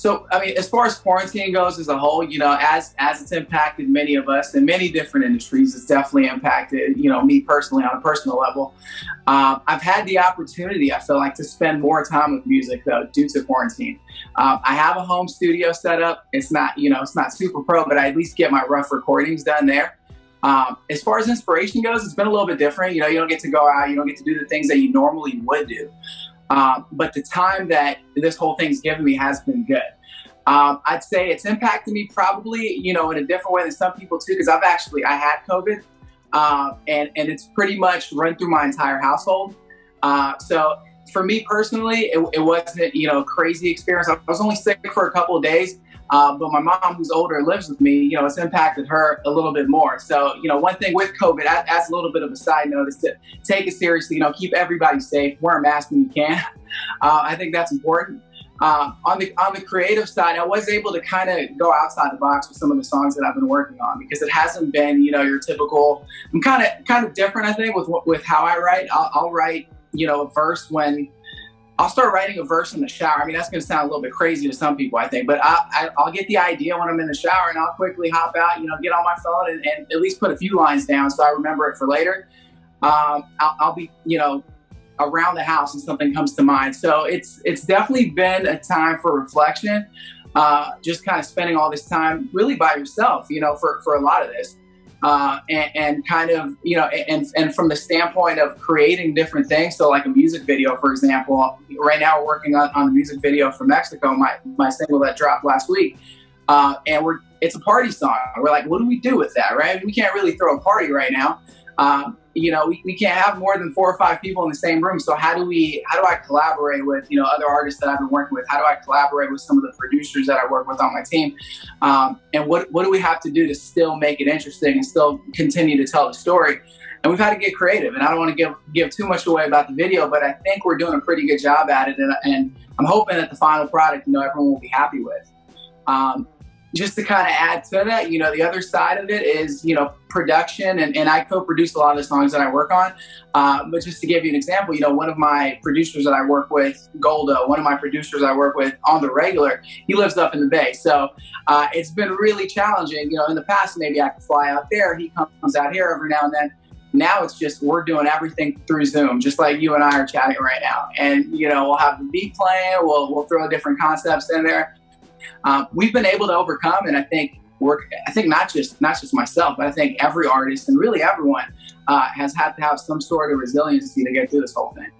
So, I mean, as far as quarantine goes as a whole, you know, as it's impacted many of us in many different industries, it's definitely impacted, you know, me personally on a personal level. I've had the opportunity, I feel like, to spend more time with music though, due to quarantine. I have a home studio set up. It's not, you know, it's not super pro, but I at least get my rough recordings done there. As far as inspiration goes, it's been a little bit different. You know, you don't get to go out, you don't get to do the things that you normally would do. But the time that this whole thing's given me has been good. I'd say it's impacted me probably, you know, in a different way than some people too, because I had COVID, and it's pretty much run through my entire household. So for me personally, it wasn't, you know, a crazy experience. I was only sick for a couple of days, but my mom, who's older and lives with me, you know, it's impacted her a little bit more. So, you know, one thing with COVID, as a little bit of a side note, is to take it seriously, you know, keep everybody safe, wear a mask when you can. I think that's important. On the creative side, I was able to kind of go outside the box with some of the songs that I've been working on, because it hasn't been, you know, your typical. I'm kind of different, I think, with how I write. I'll write, you know, a verse when I'll start writing a verse in the shower. I mean, that's going to sound a little bit crazy to some people, I think, but I'll get the idea when I'm in the shower, and I'll quickly hop out, you know, get on my phone and at least put a few lines down so I remember it for later. I'll be, you know, around the house and something comes to mind. So it's definitely been a time for reflection, just kind of spending all this time really by yourself, you know, for a lot of this. And kind of, you know, and from the standpoint of creating different things. So like a music video, for example, right now we're working on a music video for Mexico, my single that dropped last week. And it's a party song. We're like, what do we do with that, right? We can't really throw a party right now. You know, we can't have more than 4 or 5 people in the same room. So how do I collaborate with, you know, other artists that I've been working with? How do I collaborate with some of the producers that I work with on my team? And what do we have to do to still make it interesting and still continue to tell the story? And we've had to get creative. And I don't want to give too much away about the video, but I think we're doing a pretty good job at it. And I'm hoping that the final product, you know, everyone will be happy with. Just to kind of add to that, you know, the other side of it is, you know, production, and I co-produce a lot of the songs that I work on. But just to give you an example, you know, one of my producers that I work with, Goldo, one of my producers I work with on the regular, he lives up in the Bay. So it's been really challenging. You know, in the past, maybe I could fly out there. He comes out here every now and then. Now it's just, we're doing everything through Zoom, just like you and I are chatting right now. And, you know, we'll have the beat playing, we'll throw different concepts in there. We've been able to overcome, and I think not just myself, but I think every artist and really everyone has had to have some sort of resiliency to get through this whole thing.